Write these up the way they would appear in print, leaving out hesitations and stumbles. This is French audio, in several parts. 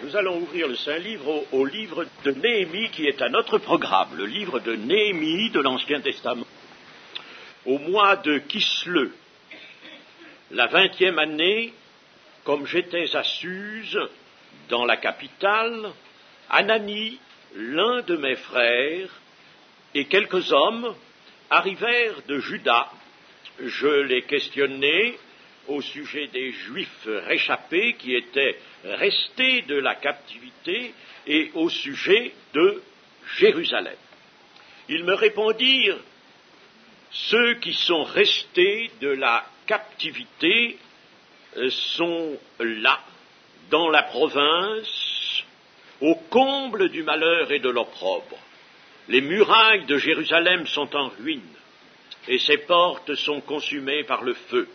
Nous allons ouvrir le Saint-Livre au livre de Néhémie qui est à notre programme, le livre de Néhémie de l'Ancien Testament. Au mois de Kisleu, la 20e année, comme j'étais à Suse, dans la capitale, Anani, l'un de mes frères, et quelques hommes arrivèrent de Juda. Je les questionnai au sujet des Juifs réchappés qui étaient restés de la captivité et au sujet de Jérusalem. Ils me répondirent, ceux qui sont restés de la captivité sont là, dans la province, au comble du malheur et de l'opprobre. Les murailles de Jérusalem sont en ruine et ses portes sont consumées par le feu.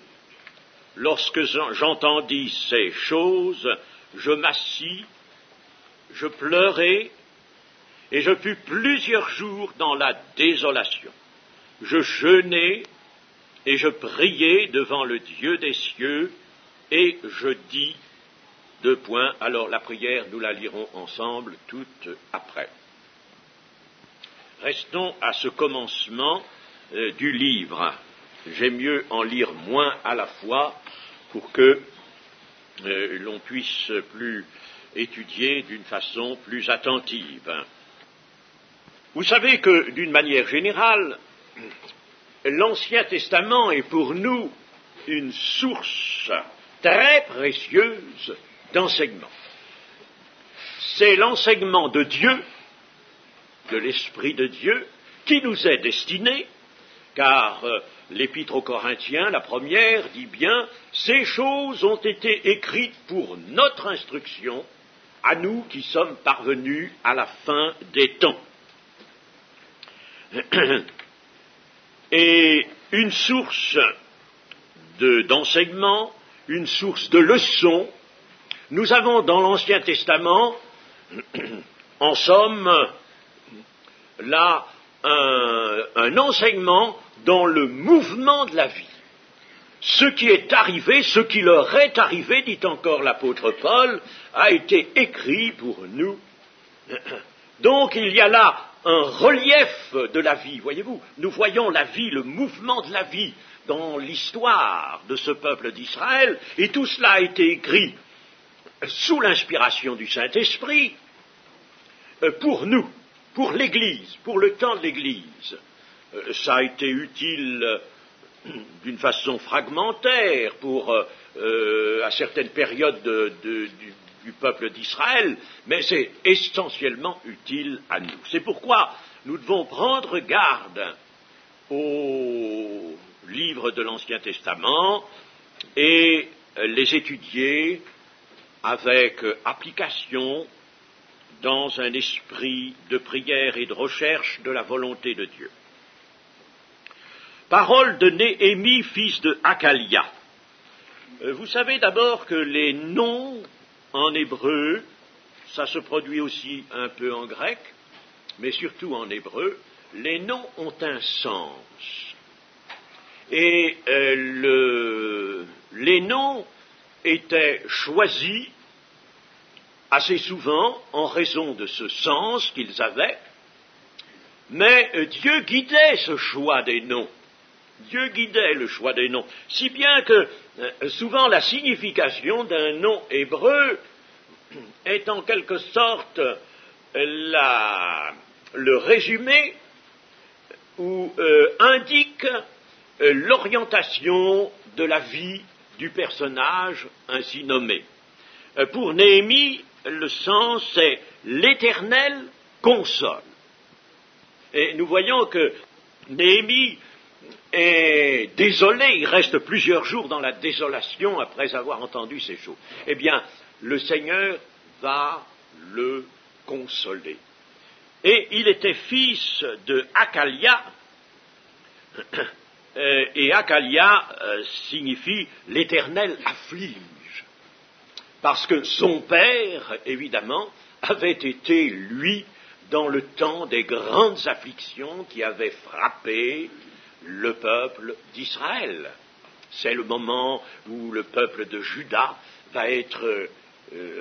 Lorsque j'entendis ces choses, je m'assis, je pleurai, et je fus plusieurs jours dans la désolation. Je jeûnai, et je priai devant le Dieu des cieux, et je dis, : alors la prière, nous la lirons ensemble toute après. Restons à ce commencement du livre. J'aime mieux en lire moins à la fois pour que l'on puisse plus étudier d'une façon plus attentive. Vous savez que, d'une manière générale, l'Ancien Testament est pour nous une source très précieuse d'enseignement. C'est l'enseignement de Dieu, de l'Esprit de Dieu, qui nous est destiné, car l'Épître aux Corinthiens, la première, dit bien « Ces choses ont été écrites pour notre instruction, à nous qui sommes parvenus à la fin des temps. » Et une source d'enseignement, une source de leçons, nous avons dans l'Ancien Testament, en somme, là, un enseignement dans le mouvement de la vie. Ce qui est arrivé, ce qui leur est arrivé, dit encore l'apôtre Paul, a été écrit pour nous. Donc il y a là un relief de la vie, voyez-vous. Nous voyons la vie, le mouvement de la vie dans l'histoire de ce peuple d'Israël, et tout cela a été écrit sous l'inspiration du Saint-Esprit pour nous, pour l'Église, pour le temps de l'Église. Ça a été utile d'une façon fragmentaire à certaines périodes du peuple d'Israël, mais c'est essentiellement utile à nous. C'est pourquoi nous devons prendre garde aux livres de l'Ancien Testament et les étudier avec application dans un esprit de prière et de recherche de la volonté de Dieu. Parole de Néhémie, fils de Hakalia. Vous savez d'abord que les noms en hébreu, ça se produit aussi un peu en grec, mais surtout en hébreu, les noms ont un sens. Et les noms étaient choisis assez souvent en raison de ce sens qu'ils avaient, mais Dieu guidait ce choix des noms. Dieu guidait le choix des noms, si bien que souvent la signification d'un nom hébreu est en quelque sorte le résumé ou indique l'orientation de la vie du personnage ainsi nommé. Pour Néhémie, le sens est « l'Éternel console ». Et nous voyons que Néhémie est désolé, il reste plusieurs jours dans la désolation après avoir entendu ces choses. Eh bien, le Seigneur va le consoler. Et il était fils de Hakalia, et Hakalia signifie « l'Éternel afflige ». Parce que son père, évidemment, avait été, lui, dans le temps des grandes afflictions qui avaient frappé le peuple d'Israël. C'est le moment où le peuple de Juda va être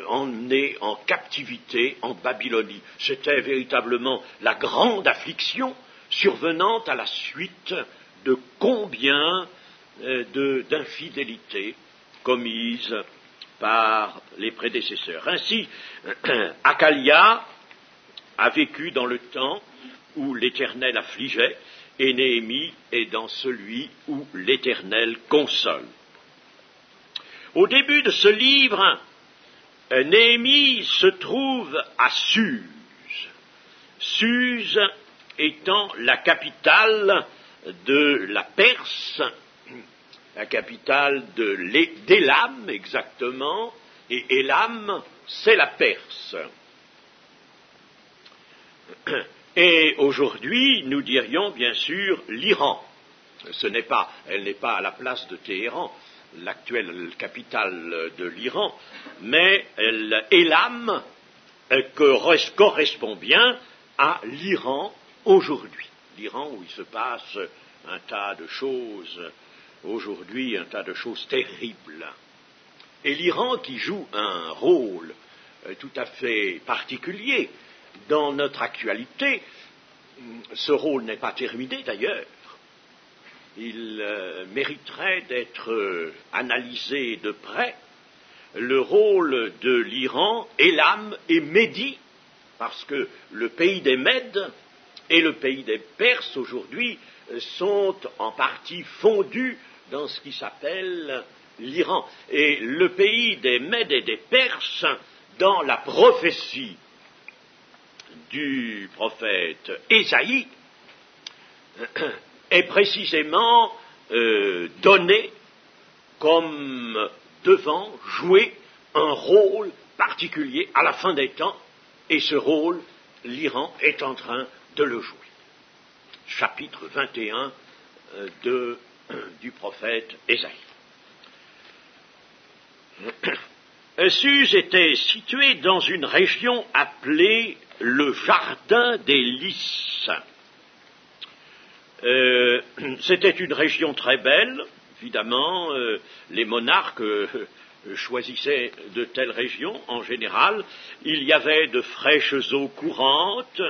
emmené en captivité en Babylonie. C'était véritablement la grande affliction survenant à la suite de combien d'infidélités commises par les prédécesseurs. Ainsi, Achalia a vécu dans le temps où l'Éternel affligeait, et Néhémie est dans celui où l'Éternel console. Au début de ce livre, Néhémie se trouve à Suse. Suse étant la capitale de la Perse, la capitale d'Élam exactement, et Élam, c'est la Perse. Et aujourd'hui, nous dirions bien sûr l'Iran. Elle n'est pas à la place de Téhéran, l'actuelle capitale de l'Iran, mais Élam correspond bien à l'Iran aujourd'hui. L'Iran où il se passe un tas de choses, aujourd'hui un tas de choses terribles. Et l'Iran qui joue un rôle tout à fait particulier dans notre actualité, ce rôle n'est pas terminé d'ailleurs. Il mériterait d'être analysé de près, le rôle de l'Iran, Élam et Médie, parce que le pays des Mèdes et le pays des Perses aujourd'hui sont en partie fondus dans ce qui s'appelle l'Iran. Et le pays des Mèdes et des Perses, dans la prophétie du prophète Ésaïe, est précisément donné comme devant jouer un rôle particulier à la fin des temps, et ce rôle, l'Iran est en train de le jouer. Chapitre 21 du prophète Ésaïe. Suse était situé dans une région appelée le Jardin des Lys. C'était une région très belle, évidemment, les monarques choisissaient de telles régions en général. Il y avait de fraîches eaux courantes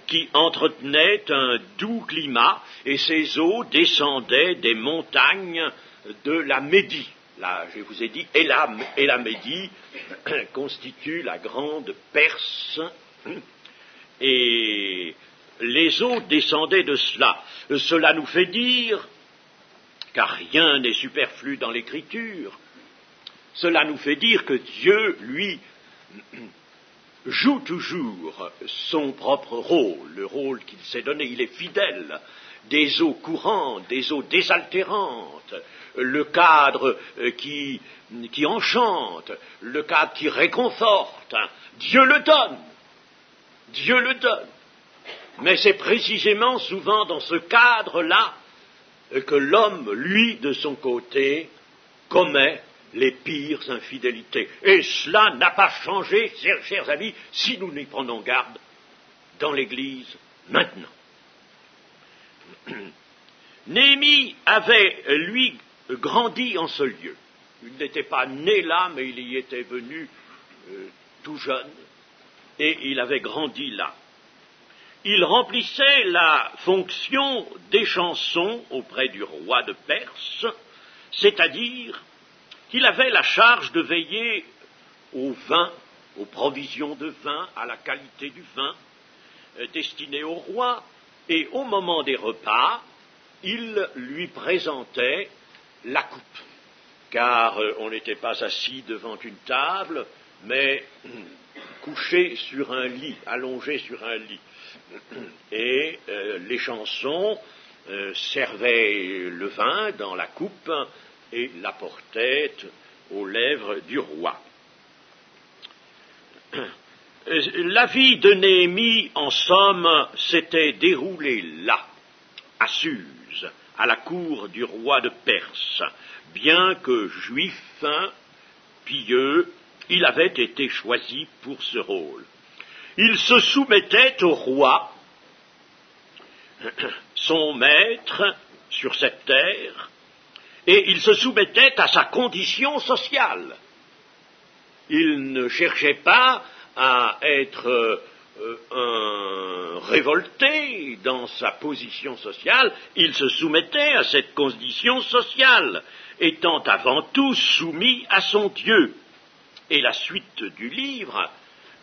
qui entretenaient un doux climat, et ces eaux descendaient des montagnes de la Médie. Là, je vous ai dit, Élam et la Médie constituent la grande Perse, et les eaux descendaient de cela. Cela nous fait dire, car rien n'est superflu dans l'Écriture, cela nous fait dire que Dieu, lui, joue toujours son propre rôle, le rôle qu'il s'est donné. Il est fidèle. Des eaux courantes, des eaux désaltérantes, le cadre qui enchante, le cadre qui réconforte. Dieu le donne. Dieu le donne. Mais c'est précisément souvent dans ce cadre-là que l'homme, lui, de son côté, commet les pires infidélités. Et cela n'a pas changé, chers amis, si nous n'y prenons garde dans l'Église maintenant. Néhémie avait, lui, grandi en ce lieu. Il n'était pas né là, mais il y était venu tout jeune, et il avait grandi là. Il remplissait la fonction d'échanson auprès du roi de Perse, c'est-à-dire qu'il avait la charge de veiller au vin, aux provisions de vin, à la qualité du vin destiné au roi, et au moment des repas, il lui présentait la coupe, car on n'était pas assis devant une table, mais couché sur un lit, allongé sur un lit. Et les chansons servaient le vin dans la coupe et l'apportaient aux lèvres du roi. La vie de Néhémie, en somme, s'était déroulée là, à Suse, à la cour du roi de Perse. Bien que juif, pieux, il avait été choisi pour ce rôle. Il se soumettait au roi, son maître sur cette terre, et il se soumettait à sa condition sociale. Il ne cherchait pas à être un révolté dans sa position sociale, il se soumettait à cette condition sociale, étant avant tout soumis à son Dieu. Et la suite du livre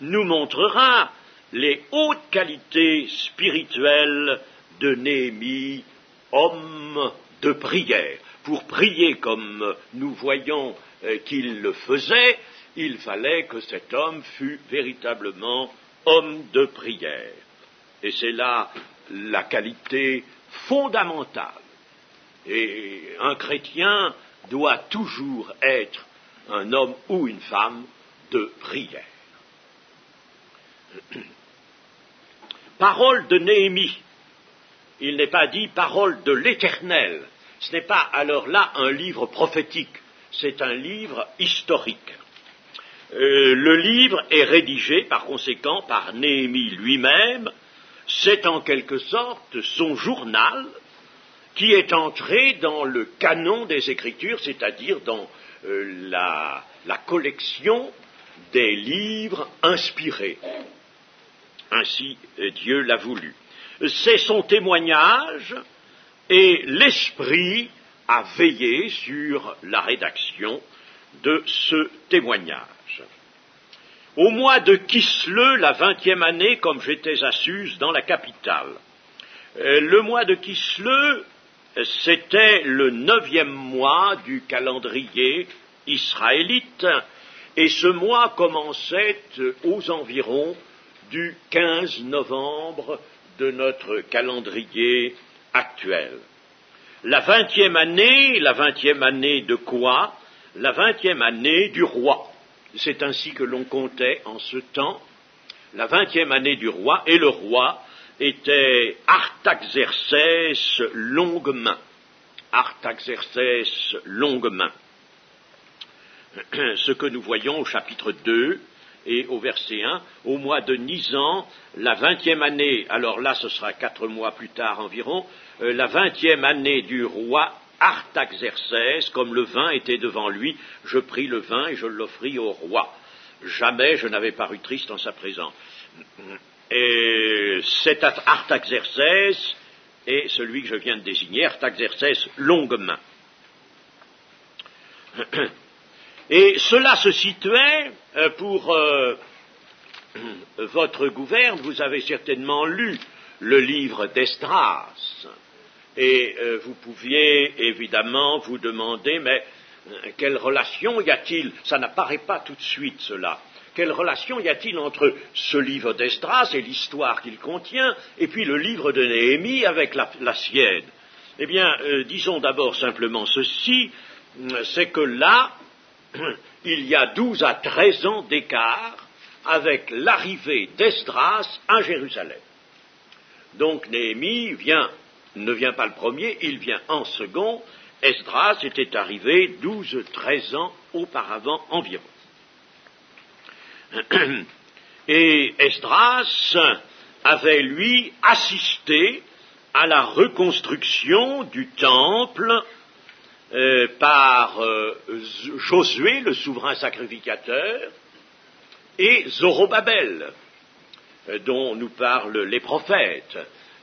nous montrera les hautes qualités spirituelles de Néhémie, homme de prière. Pour prier comme nous voyons qu'il le faisait, il fallait que cet homme fût véritablement homme de prière. Et c'est là la qualité fondamentale. Et un chrétien doit toujours être un homme ou une femme de prière. Parole de Néhémie. Il n'est pas dit parole de l'Éternel. Ce n'est pas alors là un livre prophétique, c'est un livre historique. Le livre est rédigé par conséquent par Néhémie lui-même. C'est en quelque sorte son journal qui est entré dans le canon des Écritures, c'est-à-dire dans la collection des livres inspirés. Ainsi Dieu l'a voulu. C'est son témoignage et l'Esprit a veillé sur la rédaction de ce témoignage. Au mois de Kislev, la 20e année, comme j'étais à Suse, dans la capitale. Le mois de Kislev, c'était le 9e mois du calendrier israélite, et ce mois commençait aux environs du 15 novembre de notre calendrier actuel. La 20e année de quoi? La 20e année du roi. C'est ainsi que l'on comptait en ce temps, la 20e année du roi, et le roi était Artaxerxès Longue-Main. Artaxerxès Longue-Main. Ce que nous voyons au chapitre 2 et au verset 1, au mois de Nisan, la 20e année, alors là ce sera 4 mois plus tard environ, la 20e année du roi Artaxerxès, comme le vin était devant lui, je pris le vin et je l'offris au roi. Jamais je n'avais paru triste en sa présence. Et cet Artaxerxès est celui que je viens de désigner, Artaxerxès Longue-Main. Et cela se situait pour votre gouverne, vous avez certainement lu le livre d'Esdras. Et vous pouviez évidemment vous demander, mais quelle relation y a-t-il? Ça n'apparaît pas tout de suite, cela. Quelle relation y a-t-il entre ce livre d'Esdras et l'histoire qu'il contient, et puis le livre de Néhémie avec la sienne? Eh bien, disons d'abord simplement ceci, c'est que là, il y a 12 à 13 ans d'écart avec l'arrivée d'Esdras à Jérusalem. Donc Néhémie ne vient pas le premier, il vient en second. Esdras était arrivé 12-13 ans auparavant environ. Et Esdras avait, lui, assisté à la reconstruction du temple par Josué, le souverain sacrificateur, et Zorobabel, dont nous parlent les prophètes.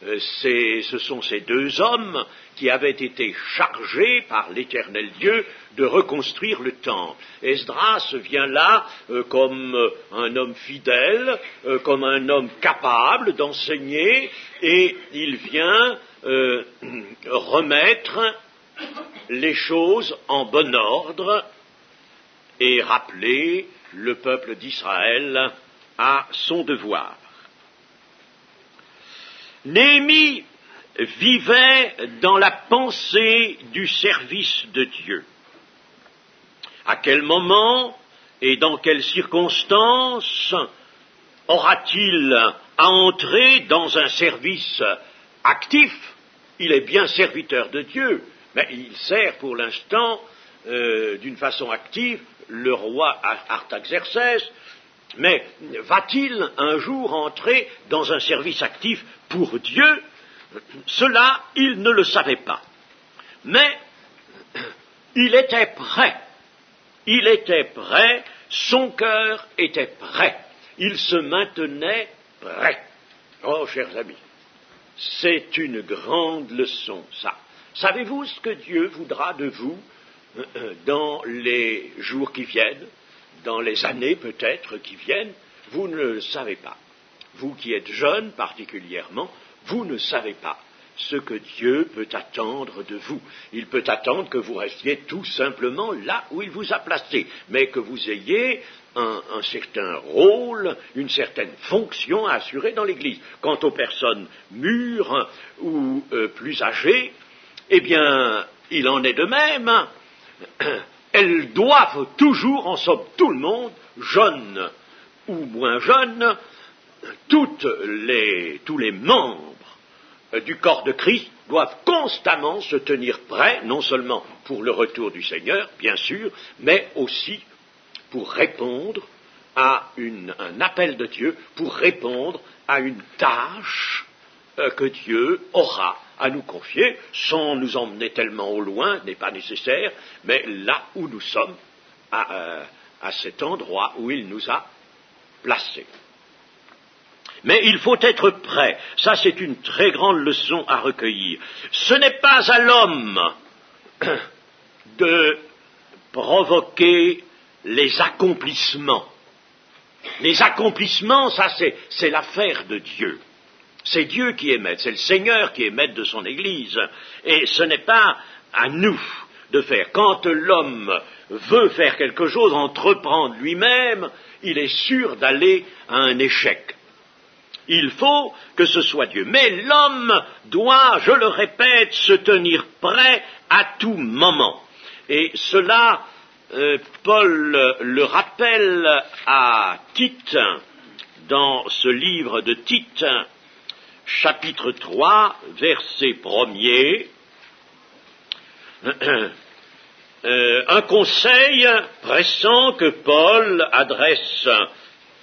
Ce sont ces deux hommes qui avaient été chargés par l'Éternel Dieu de reconstruire le temple. Esdras vient là comme un homme fidèle, comme un homme capable d'enseigner, et il vient remettre les choses en bon ordre et rappeler le peuple d'Israël à son devoir. Néhémie vivait dans la pensée du service de Dieu. À quel moment et dans quelles circonstances aura-t-il à entrer dans un service actif? Il est bien serviteur de Dieu, mais il sert pour l'instant d'une façon active le roi Artaxerxès. Mais va-t-il un jour entrer dans un service actif pour Dieu? Cela, il ne le savait pas. Mais il était prêt. Il était prêt Son cœur était prêt. Il se maintenait prêt. Oh, chers amis, c'est une grande leçon, ça. Savez-vous ce que Dieu voudra de vous dans les jours qui viennent, dans les années peut-être qui viennent? Vous ne le savez pas. Vous qui êtes jeunes particulièrement, vous ne savez pas ce que Dieu peut attendre de vous. Il peut attendre que vous restiez tout simplement là où il vous a placé, mais que vous ayez un certain rôle, une certaine fonction à assurer dans l'Église. Quant aux personnes mûres ou plus âgées, eh bien, il en est de même. Elles doivent toujours, en somme tout le monde, jeunes ou moins jeunes, tous les membres du corps de Christ doivent constamment se tenir prêts, non seulement pour le retour du Seigneur, bien sûr, mais aussi pour répondre à un appel de Dieu, pour répondre à une tâche que Dieu aura à nous confier, sans nous emmener tellement au loin, n'est pas nécessaire, mais là où nous sommes, à cet endroit où il nous a placés. Mais il faut être prêt. Ça, c'est une très grande leçon à recueillir. Ce n'est pas à l'homme de provoquer les accomplissements. Les accomplissements, ça, c'est l'affaire de Dieu. C'est Dieu qui est maître, c'est le Seigneur qui est maître de son Église. Et ce n'est pas à nous de faire. Quand l'homme veut faire quelque chose, entreprendre lui-même, il est sûr d'aller à un échec. Il faut que ce soit Dieu. Mais l'homme doit, je le répète, se tenir prêt à tout moment. Et cela, Paul le rappelle à Tite, dans ce livre de Tite, chapitre 3, verset 1er, un conseil pressant que Paul adresse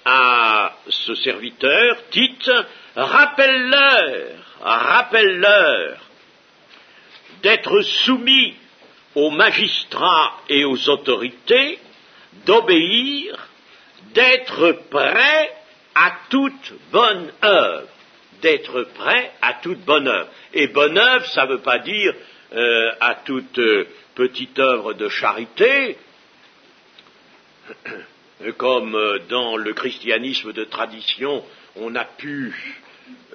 à ce serviteur, Tite, rappelle-leur d'être soumis aux magistrats et aux autorités, d'obéir, d'être prêt à toute bonne œuvre. D'être prêt à toute bonne œuvre. Et bonne œuvre, ça ne veut pas dire à toute petite œuvre de charité, comme dans le christianisme de tradition, on a pu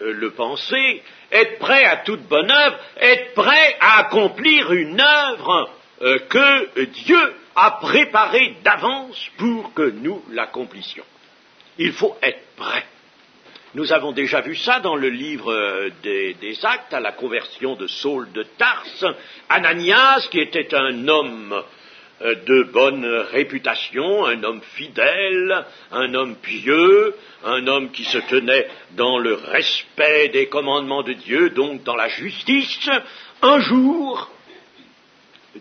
le penser. Être prêt à toute bonne œuvre, être prêt à accomplir une œuvre que Dieu a préparée d'avance pour que nous l'accomplissions. Il faut être prêt. Nous avons déjà vu ça dans le livre des Actes, à la conversion de Saul de Tarse. Ananias, qui était un homme de bonne réputation, un homme fidèle, un homme pieux, un homme qui se tenait dans le respect des commandements de Dieu, donc dans la justice, un jour,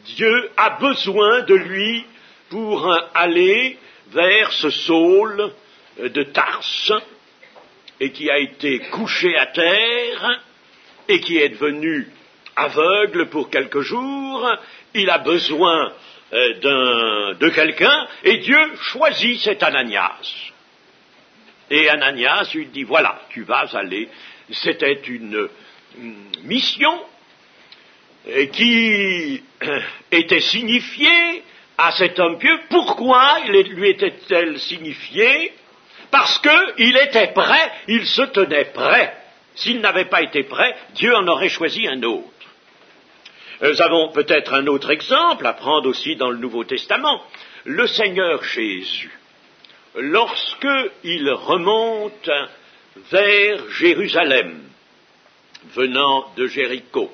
Dieu a besoin de lui pour aller vers ce Saul de Tarse, et qui a été couché à terre, et qui est devenu aveugle pour quelques jours. Il a besoin de quelqu'un, et Dieu choisit cet Ananias. Et Ananias lui dit, voilà, tu vas aller. C'était une mission qui était signifiée à cet homme pieux. Pourquoi lui était-elle signifiée? Parce qu'il était prêt, il se tenait prêt. S'il n'avait pas été prêt, Dieu en aurait choisi un autre. Nous avons peut-être un autre exemple à prendre aussi dans le Nouveau Testament. Le Seigneur Jésus, lorsqu'il remonte vers Jérusalem, venant de Jéricho,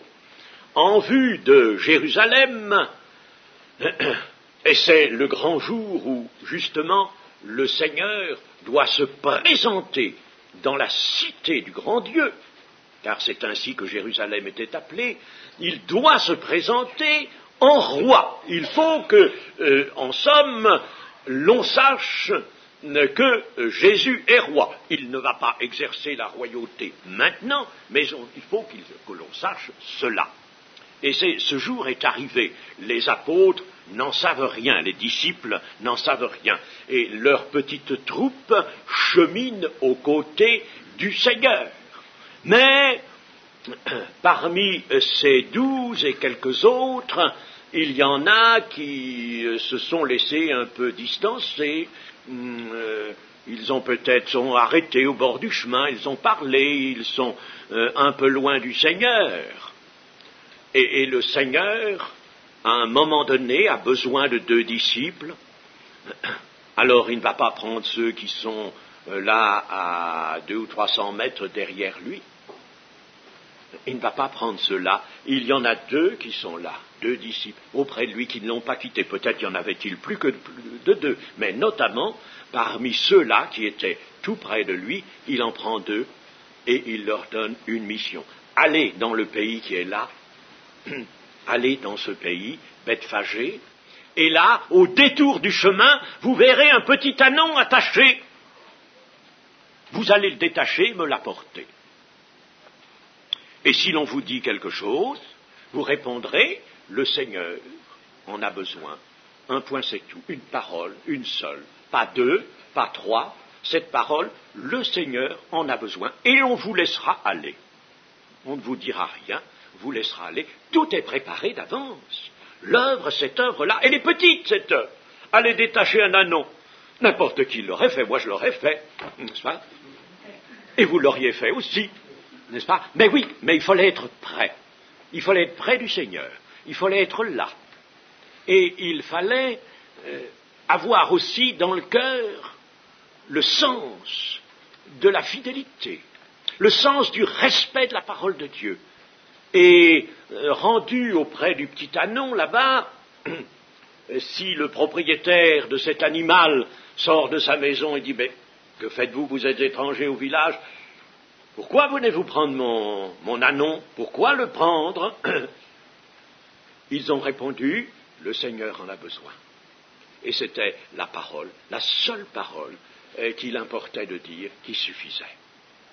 en vue de Jérusalem, et c'est le grand jour où, justement, le Seigneur doit se présenter dans la cité du grand Dieu, car c'est ainsi que Jérusalem était appelée. Il doit se présenter en roi. Il faut que, en somme, l'on sache que Jésus est roi. Il ne va pas exercer la royauté maintenant, mais il faut que l'on sache cela. Et ce jour est arrivé. Les apôtres n'en savent rien, les disciples n'en savent rien, et leur petite troupe chemine aux côtés du Seigneur. Mais parmi ces 12 et quelques autres, il y en a qui se sont laissés un peu distancer. Ils ont sont arrêtés au bord du chemin, ils ont parlé, ils sont un peu loin du Seigneur. Et le Seigneur, à un moment donné, a besoin de 2 disciples. Alors il ne va pas prendre ceux qui sont là à 200 ou 300 mètres derrière lui. Il ne va pas prendre ceux-là. Il y en a 2 qui sont là, 2 disciples auprès de lui qui ne l'ont pas quitté. Peut-être y en avait-il plus de 2, mais notamment parmi ceux-là qui étaient tout près de lui, il en prend 2 et il leur donne une mission. Allez dans le pays qui est là, allez dans ce pays, Bethphagée, et là, au détour du chemin, vous verrez un petit ânon attaché. Vous allez le détacher et me l'apporter. Et si l'on vous dit quelque chose, vous répondrez, le Seigneur en a besoin. Un point c'est tout, une parole, une seule, pas 2, pas 3, cette parole, le Seigneur en a besoin, et on vous laissera aller. On ne vous dira rien, vous laissera aller, tout est préparé d'avance. L'œuvre, cette œuvre-là, elle est petite, cette œuvre. Allez détacher un ânon. N'importe qui l'aurait fait, moi je l'aurais fait, n'est-ce pas? Et vous l'auriez fait aussi, n'est-ce pas? Mais oui, mais il fallait être prêt. Il fallait être près du Seigneur. Il fallait être là. Et il fallait avoir aussi dans le cœur le sens de la fidélité, le sens du respect de la parole de Dieu. Et rendu auprès du petit ânon là-bas, si le propriétaire de cet animal sort de sa maison et dit « Que faites-vous, vous êtes étranger au village, pourquoi venez-vous prendre mon ânon? Pourquoi le prendre ?» Ils ont répondu « Le Seigneur en a besoin. » Et c'était la parole, la seule parole qu'il importait de dire, qui suffisait.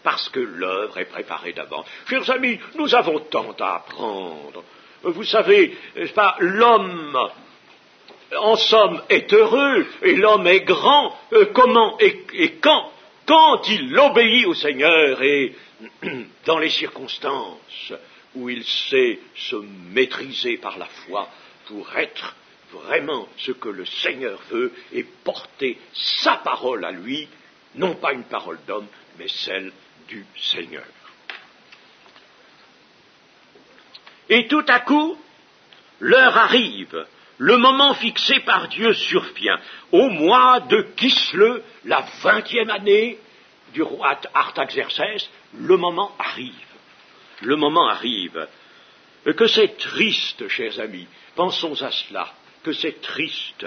Parce que l'œuvre est préparée d'avance. Chers amis, nous avons tant à apprendre. Vous savez, n'est-ce pas, l'homme, en somme, est heureux, et l'homme est grand, comment et quand il obéit au Seigneur, et dans les circonstances où il sait se maîtriser par la foi pour être vraiment ce que le Seigneur veut et porter sa parole à lui, non pas une parole d'homme, mais celle du Seigneur. Et tout à coup, l'heure arrive, le moment fixé par Dieu survient. Au mois de Kisle, la 20e année du roi Artaxerxès, le moment arrive. Le moment arrive. Que c'est triste, chers amis, pensons à cela, que c'est triste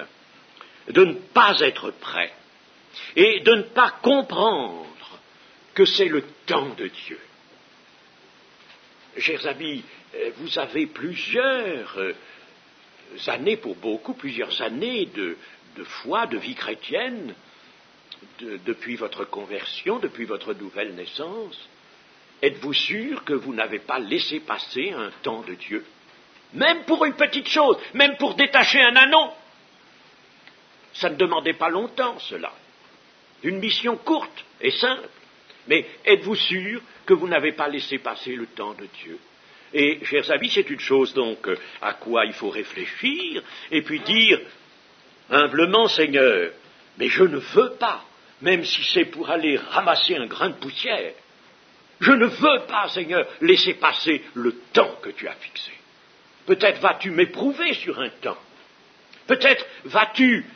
de ne pas être prêt et de ne pas comprendre que c'est le temps de Dieu. Chers amis, vous avez plusieurs années, pour beaucoup, plusieurs années de foi, de vie chrétienne, depuis votre conversion, depuis votre nouvelle naissance. Êtes-vous sûr que vous n'avez pas laissé passer un temps de Dieu? Même pour une petite chose, même pour détacher un ânon. Ça ne demandait pas longtemps, cela. Une mission courte et simple. Mais êtes-vous sûr que vous n'avez pas laissé passer le temps de Dieu? Et, chers amis, c'est une chose donc à quoi il faut réfléchir, et puis dire humblement, Seigneur, mais je ne veux pas, même si c'est pour aller ramasser un grain de poussière, je ne veux pas, Seigneur, laisser passer le temps que tu as fixé. Peut-être vas-tu m'éprouver sur un temps. Peut-être vas-tu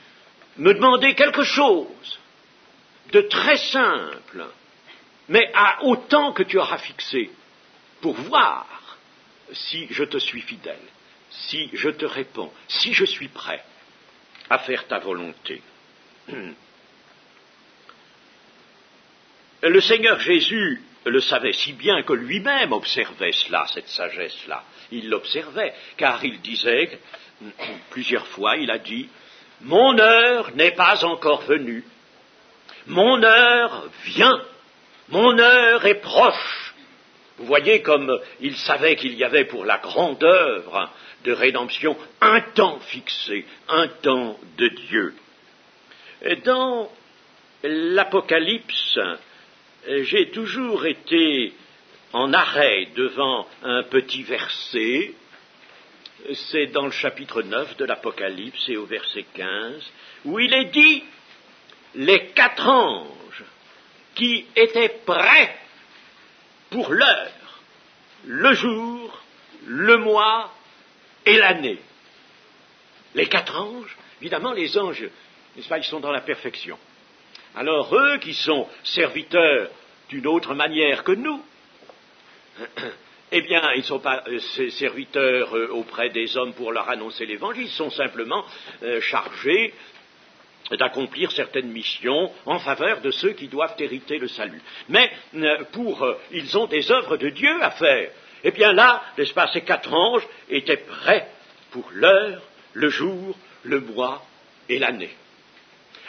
me demander quelque chose de très simple, mais au temps que tu auras fixé, pour voir si je te suis fidèle, si je te réponds, si je suis prêt à faire ta volonté. Le Seigneur Jésus le savait si bien que lui-même observait cela, cette sagesse-là. Il l'observait, car il disait, plusieurs fois, il a dit, « Mon heure n'est pas encore venue. Mon heure vient. Mon heure est proche. Vous voyez comme il savait qu'il y avait pour la grande œuvre de rédemption un temps fixé, un temps de Dieu. Dans l'Apocalypse, j'ai toujours été en arrêt devant un petit verset. C'est dans le chapitre 9 de l'Apocalypse et au verset 15, où il est dit « Les 4 anges qui étaient prêts pour l'heure, le jour, le mois et l'année. » Les 4 anges, évidemment les anges, n'est-ce pas, ils sont dans la perfection. Alors eux qui sont serviteurs d'une autre manière que nous, eh bien, ils ne sont pas serviteurs auprès des hommes pour leur annoncer l'Évangile, ils sont simplement chargés d'accomplir certaines missions en faveur de ceux qui doivent hériter le salut. Mais ils ont des œuvres de Dieu à faire. Eh bien là, n'est-ce pas, ces 4 anges étaient prêts pour l'heure, le jour, le mois et l'année.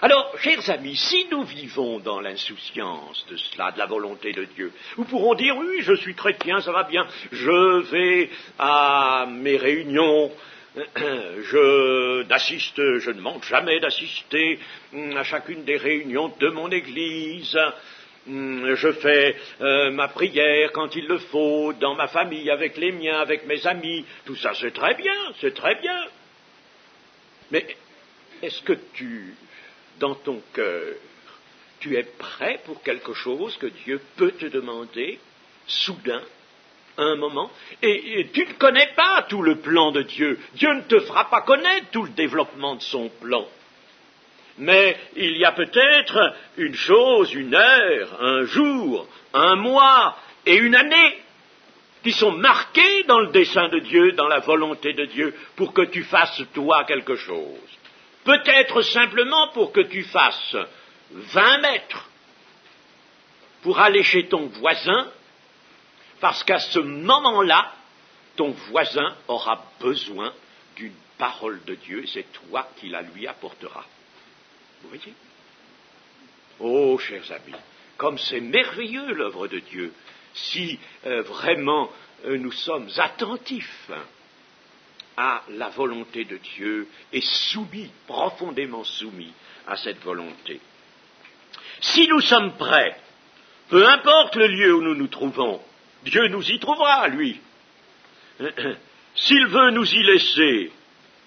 Alors, chers amis, si nous vivons dans l'insouciance de cela, de la volonté de Dieu, nous pourrons dire, oui, je suis chrétien, ça va bien, je vais à mes réunions, je ne manque jamais d'assister à chacune des réunions de mon Église, je fais ma prière quand il le faut, dans ma famille, avec les miens, avec mes amis, tout ça c'est très bien, c'est très bien. Mais est-ce que dans ton cœur, tu es prêt pour quelque chose que Dieu peut te demander, soudain, à un moment, et tu ne connais pas tout le plan de Dieu. Dieu ne te fera pas connaître tout le développement de son plan. Mais il y a peut-être une chose, une heure, un jour, un mois et une année qui sont marqués dans le dessein de Dieu, dans la volonté de Dieu, pour que tu fasses toi quelque chose. Peut-être simplement pour que tu fasses 20 mètres pour aller chez ton voisin, parce qu'à ce moment-là, ton voisin aura besoin d'une parole de Dieu, et c'est toi qui la lui apporteras. Vous voyez? Oh, chers amis, comme c'est merveilleux l'œuvre de Dieu, si vraiment nous sommes attentifs à la volonté de Dieu et soumis, profondément soumis à cette volonté. Si nous sommes prêts, peu importe le lieu où nous nous trouvons, Dieu nous y trouvera, lui. S'il veut nous y laisser,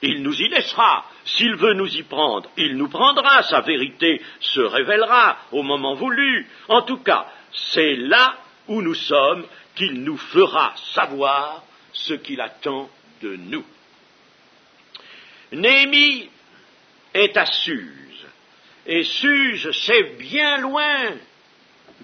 il nous y laissera. S'il veut nous y prendre, il nous prendra. Sa vérité se révélera au moment voulu. En tout cas, c'est là où nous sommes qu'il nous fera savoir ce qu'il attend de nous. Néhémie est à Suse, et Suse, c'est bien loin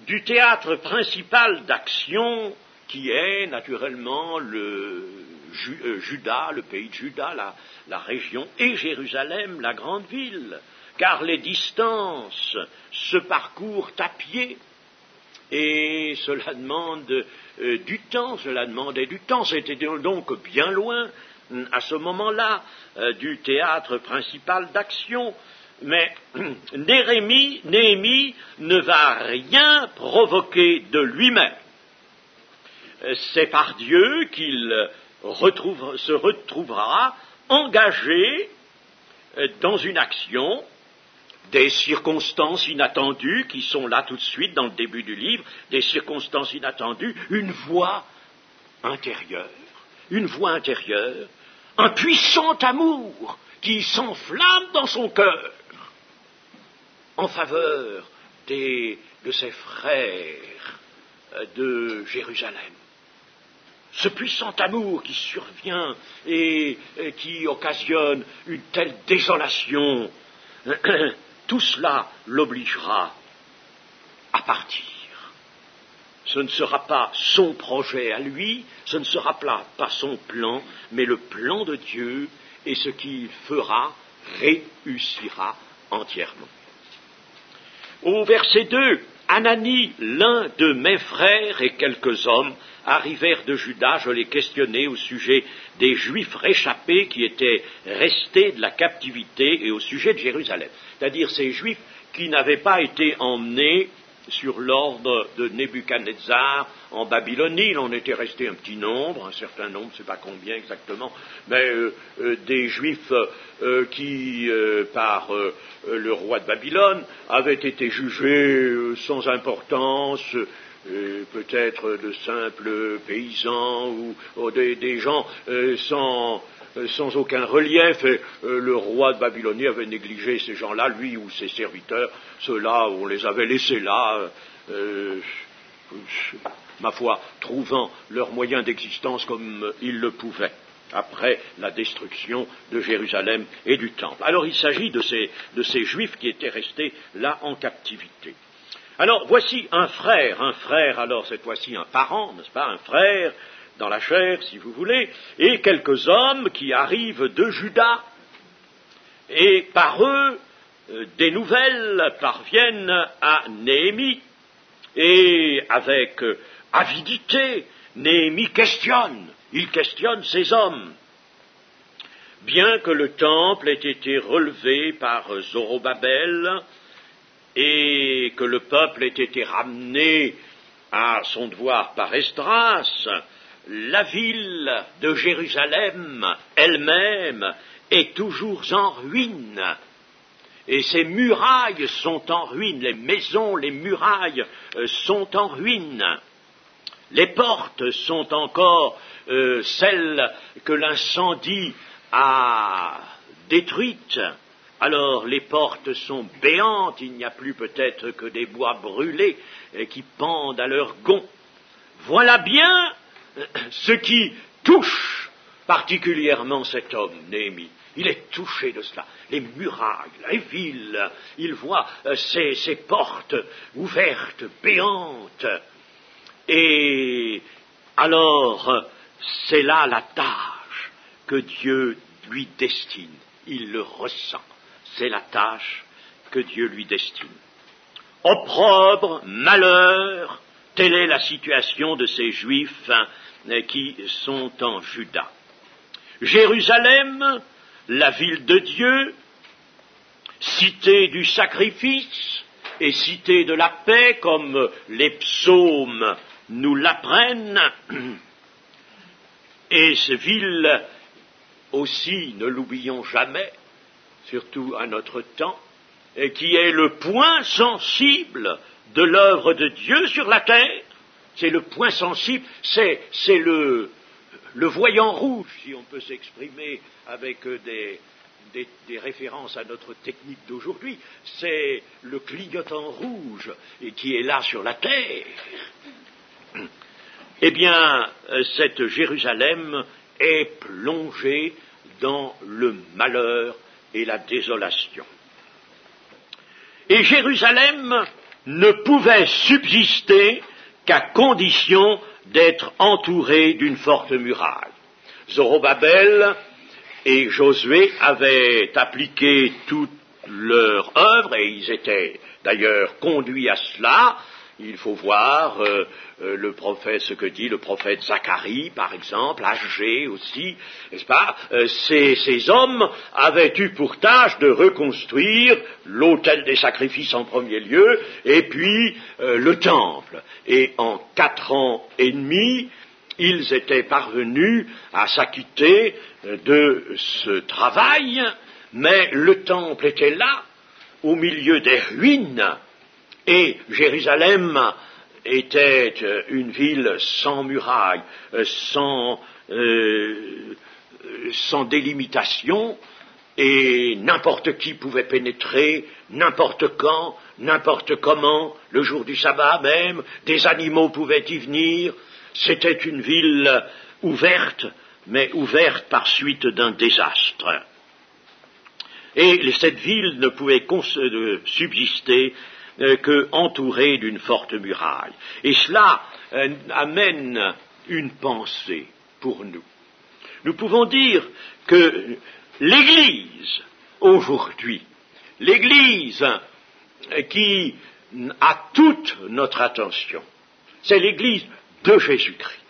du théâtre principal d'action qui est naturellement le Juda, le pays de Juda, la région, et Jérusalem, la grande ville, car les distances se parcourent à pied, et cela demande du temps, c'était donc bien loin à ce moment-là du théâtre principal d'action. Mais Néhémie ne va rien provoquer de lui-même. C'est par Dieu qu'il se retrouvera engagé dans une action, des circonstances inattendues qui sont là tout de suite dans le début du livre, des circonstances inattendues, une voix intérieure, un puissant amour qui s'enflamme dans son cœur en faveur de ses frères de Jérusalem. Ce puissant amour qui survient et qui occasionne une telle désolation, tout cela l'obligera à partir. Ce ne sera pas son projet à lui, ce ne sera pas son plan, mais le plan de Dieu, et ce qu'il fera réussira entièrement. Au verset 2, Anani, l'un de mes frères et quelques hommes, arrivèrent de Juda, je l'ai questionné au sujet des Juifs réchappés qui étaient restés de la captivité et au sujet de Jérusalem. C'est-à-dire ces Juifs qui n'avaient pas été emmenés sur l'ordre de Nebuchadnezzar en Babylonie. Il en était resté un petit nombre, un certain nombre, je ne sais pas combien exactement, mais des Juifs qui, par le roi de Babylone, avaient été jugés sans importance, peut-être de simples paysans ou des gens sans aucun relief, et le roi de Babylonie avait négligé ces gens-là, lui ou ses serviteurs, ceux-là, on les avait laissés là, ma foi, trouvant leurs moyens d'existence comme ils le pouvaient, après la destruction de Jérusalem et du Temple. Alors il s'agit de ces Juifs qui étaient restés là en captivité. Alors voici un frère, alors cette fois-ci un parent, n'est-ce pas, un frère, dans la chair, si vous voulez, et quelques hommes qui arrivent de Juda, et par eux, des nouvelles parviennent à Néhémie, et avec avidité, Néhémie il questionne ces hommes. Bien que le temple ait été relevé par Zorobabel, et que le peuple ait été ramené à son devoir par Esdras, la ville de Jérusalem elle-même est toujours en ruine, et ses murailles sont en ruine, les maisons, les murailles sont en ruine, les portes sont encore celles que l'incendie a détruites. Alors les portes sont béantes, il n'y a plus peut-être que des bois brûlés qui pendent à leurs gonds. Voilà bien ce qui touche particulièrement cet homme, Néhémie. Il est touché de cela. Les murailles, les villes, il voit ces portes ouvertes, béantes. Et alors, c'est là la tâche que Dieu lui destine. Il le ressent. C'est la tâche que Dieu lui destine. Opprobre, malheur, telle est la situation de ces Juifs qui sont en Juda. Jérusalem, la ville de Dieu, cité du sacrifice et cité de la paix, comme les psaumes nous l'apprennent, et ces villes aussi, ne l'oublions jamais, surtout à notre temps, et qui est le point sensible de l'œuvre de Dieu sur la terre. C'est le point sensible, c'est le voyant rouge, si on peut s'exprimer avec des références à notre technique d'aujourd'hui, c'est le clignotant rouge qui est là sur la terre. Eh bien, cette Jérusalem est plongée dans le malheur et la désolation. Et Jérusalem ne pouvait subsister qu'à condition d'être entourée d'une forte muraille. Zorobabel et Josué avaient appliqué toute leur œuvre, et ils étaient d'ailleurs conduits à cela. Il faut voir le prophète, ce que dit le prophète Zacharie, par exemple, Agé aussi, n'est-ce pas? Ces hommes avaient eu pour tâche de reconstruire l'autel des sacrifices en premier lieu, et puis le temple. Et en 4 ans et demi, ils étaient parvenus à s'acquitter de ce travail, mais le temple était là, au milieu des ruines, et Jérusalem était une ville sans murailles, sans délimitation, et n'importe qui pouvait pénétrer, n'importe quand, n'importe comment, le jour du sabbat même, des animaux pouvaient y venir. C'était une ville ouverte, mais ouverte par suite d'un désastre. Et cette ville ne pouvait subsister que entourée d'une forte muraille. Et cela amène une pensée pour nous. Nous pouvons dire que l'Église, aujourd'hui, l'Église qui a toute notre attention, c'est l'Église de Jésus-Christ.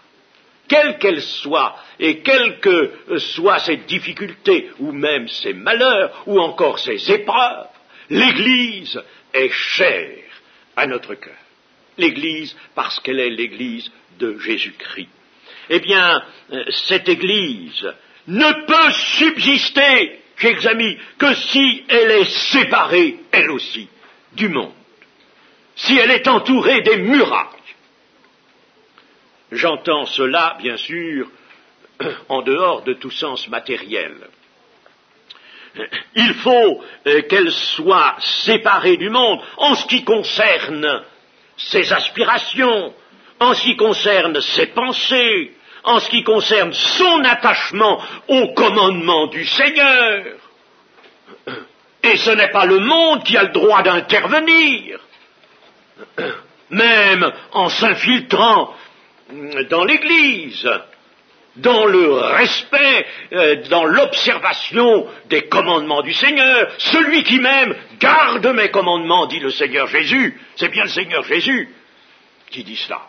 Quelle qu'elle soit, et quelles que soient ses difficultés, ou même ses malheurs, ou encore ses épreuves, l'Église est chère à notre cœur. l'Église parce qu'elle est l'Église de Jésus-Christ. Eh bien, cette Église ne peut subsister, chers amis, que si elle est séparée, elle aussi, du monde, si elle est entourée des murailles. J'entends cela, bien sûr, en dehors de tout sens matériel. Il faut qu'elle soit séparée du monde en ce qui concerne ses aspirations, en ce qui concerne ses pensées, en ce qui concerne son attachement au commandement du Seigneur. Et ce n'est pas le monde qui a le droit d'intervenir, même en s'infiltrant dans l'Église, dans le respect, dans l'observation des commandements du Seigneur. Celui qui m'aime garde mes commandements, dit le Seigneur Jésus. C'est bien le Seigneur Jésus qui dit cela.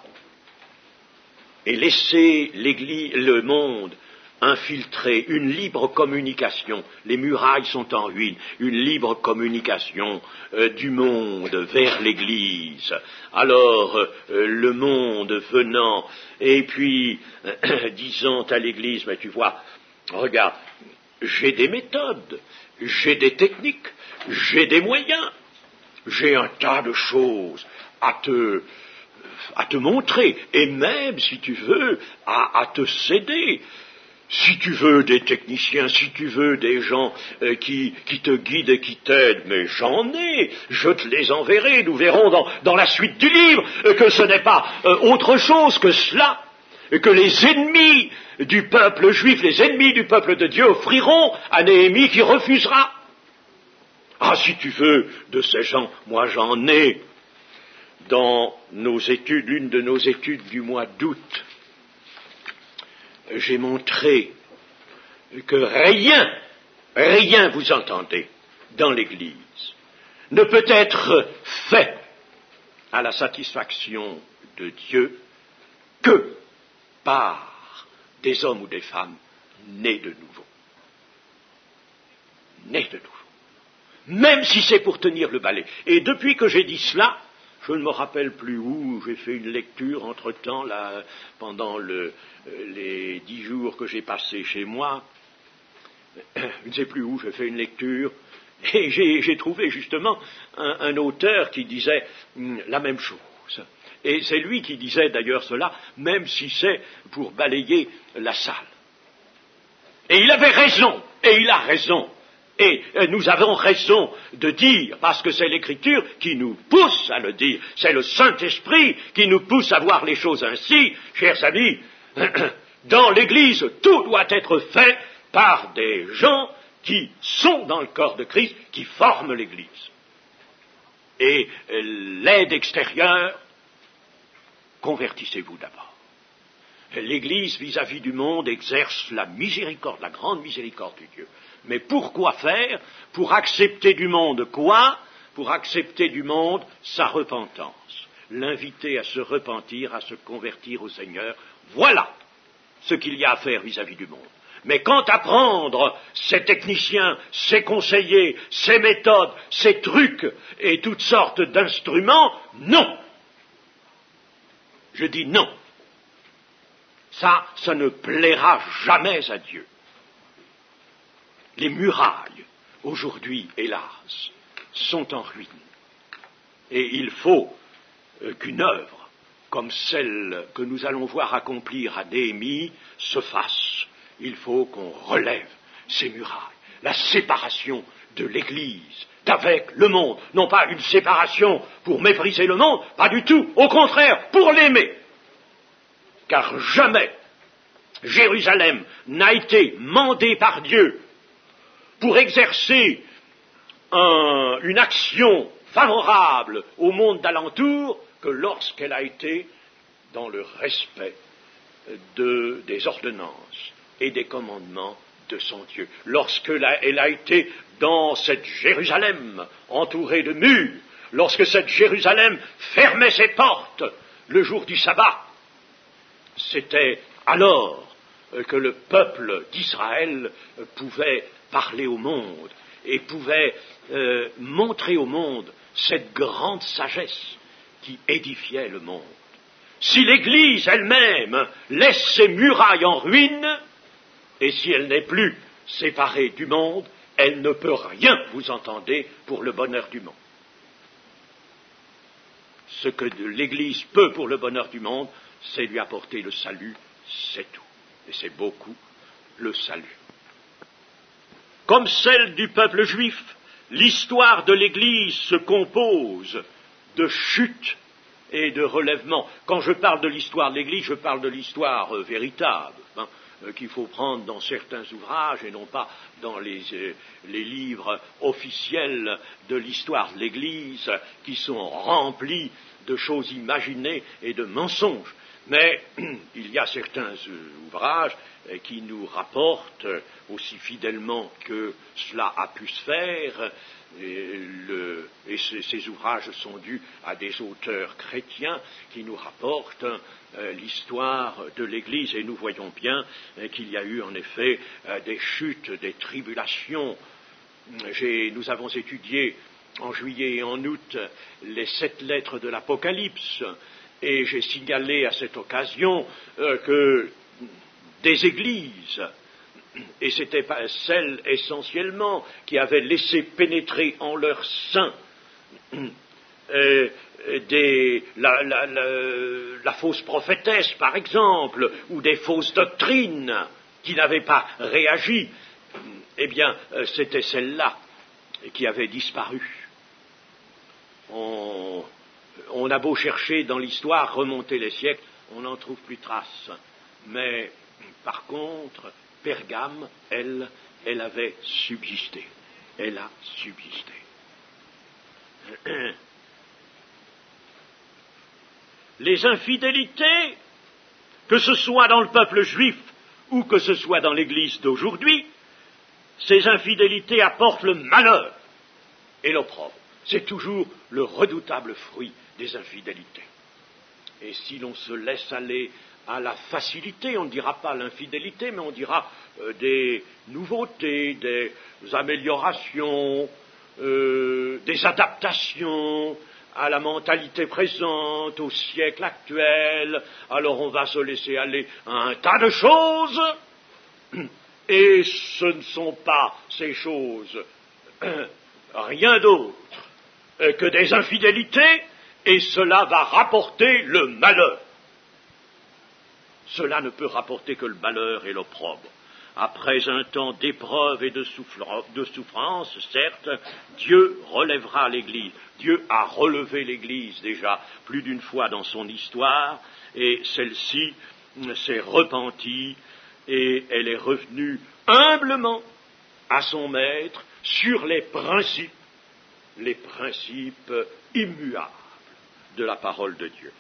Et laisser l'Église, le monde, infiltrer une libre communication. Les murailles sont en ruine. Une libre communication du monde vers l'Église. Alors, le monde venant, et puis disant à l'Église, mais tu vois, regarde, j'ai des méthodes, j'ai des techniques, j'ai des moyens, j'ai un tas de choses à te montrer, et même, si tu veux, à te céder. Si tu veux des techniciens, si tu veux des gens qui te guident et qui t'aident, mais j'en ai, je te les enverrai. Nous verrons dans la suite du livre que ce n'est pas autre chose que cela, que les ennemis du peuple juif, les ennemis du peuple de Dieu offriront à Néhémie qui refusera. Ah, si tu veux de ces gens, moi j'en ai. Dans nos études, l'une de nos études du mois d'août, j'ai montré que rien, vous entendez, dans l'Église, ne peut être fait à la satisfaction de Dieu que par des hommes ou des femmes nés de nouveau. Nés de nouveau. Même si c'est pour tenir le balai. Et depuis que j'ai dit cela, je ne me rappelle plus où, j'ai fait une lecture entre-temps, là, pendant les 10 jours que j'ai passés chez moi. Je ne sais plus où, j'ai fait une lecture, et j'ai trouvé justement un auteur qui disait la même chose. Et c'est lui qui disait d'ailleurs cela, même si c'est pour balayer la salle. Et il avait raison, et il a raison. Et nous avons raison de dire, parce que c'est l'Écriture qui nous pousse à le dire, c'est le Saint-Esprit qui nous pousse à voir les choses ainsi, chers amis, dans l'Église, tout doit être fait par des gens qui sont dans le corps de Christ, qui forment l'Église. Et l'aide extérieure, convertissez-vous d'abord. L'Église, vis-à-vis du monde, exerce la miséricorde, la grande miséricorde de Dieu. Mais pourquoi faire? Pour accepter du monde quoi? Pour accepter du monde sa repentance. L'inviter à se repentir, à se convertir au Seigneur. Voilà ce qu'il y a à faire vis-à-vis du monde. Mais quant à prendre ces techniciens, ces conseillers, ces méthodes, ces trucs et toutes sortes d'instruments, non. Je dis non. Ça ne plaira jamais à Dieu. Les murailles, aujourd'hui, hélas, sont en ruine. Et il faut qu'une œuvre, comme celle que nous allons voir accomplir à Néhémie, se fasse. Il faut qu'on relève ces murailles, la séparation de l'Église d'avec le monde. Non pas une séparation pour mépriser le monde, pas du tout, au contraire, pour l'aimer. Car jamais Jérusalem n'a été mandée par Dieu pour exercer une action favorable au monde d'alentour que lorsqu'elle a été dans le respect des ordonnances et des commandements de son Dieu. Lorsqu'elle a été dans cette Jérusalem entourée de murs, lorsque cette Jérusalem fermait ses portes le jour du sabbat, c'était alors que le peuple d'Israël pouvait parler au monde et pouvait montrer au monde cette grande sagesse qui édifiait le monde. Si l'Église elle-même laisse ses murailles en ruine, et si elle n'est plus séparée du monde, elle ne peut rien, vous entendez, pour le bonheur du monde. Ce que l'Église peut pour le bonheur du monde, c'est lui apporter le salut, c'est tout. Et c'est beaucoup le salut. Comme celle du peuple juif, l'histoire de l'Église se compose de chutes et de relèvements. Quand je parle de l'histoire de l'Église, je parle de l'histoire véritable, qu'il faut prendre dans certains ouvrages et non pas dans les livres officiels de l'histoire de l'Église qui sont remplis de choses imaginées et de mensonges. Mais il y a certains ouvrages qui nous rapportent aussi fidèlement que cela a pu se faire, et ces ouvrages sont dus à des auteurs chrétiens qui nous rapportent l'histoire de l'Église, et nous voyons bien qu'il y a eu en effet des chutes, des tribulations. Nous avons étudié en juillet et en août les 7 lettres de l'Apocalypse, et j'ai signalé à cette occasion que des églises, et c'était celles essentiellement qui avaient laissé pénétrer en leur sein la fausse prophétesse, par exemple, ou des fausses doctrines qui n'avaient pas réagi, eh bien, c'était celles-là qui avaient disparu. On a beau chercher dans l'histoire, remonter les siècles, on n'en trouve plus trace. Mais, par contre, Pergame, elle avait subsisté. Elle a subsisté. Les infidélités, que ce soit dans le peuple juif ou que ce soit dans l'Église d'aujourd'hui, ces infidélités apportent le malheur et l'opprobre. C'est toujours le redoutable fruit des infidélités. Et si l'on se laisse aller à la facilité, on ne dira pas l'infidélité, mais on dira des nouveautés, des améliorations, des adaptations à la mentalité présente, au siècle actuel, alors on va se laisser aller à un tas de choses, et ce ne sont pas ces choses rien d'autre que des infidélités, et cela va rapporter le malheur. Cela ne peut rapporter que le malheur et l'opprobre. Après un temps d'épreuve et de souffrance, certes, Dieu relèvera l'Église. Dieu a relevé l'Église déjà plus d'une fois dans son histoire, et celle-ci s'est repentie, et elle est revenue humblement à son Maître sur les principes immuables de la parole de Dieu.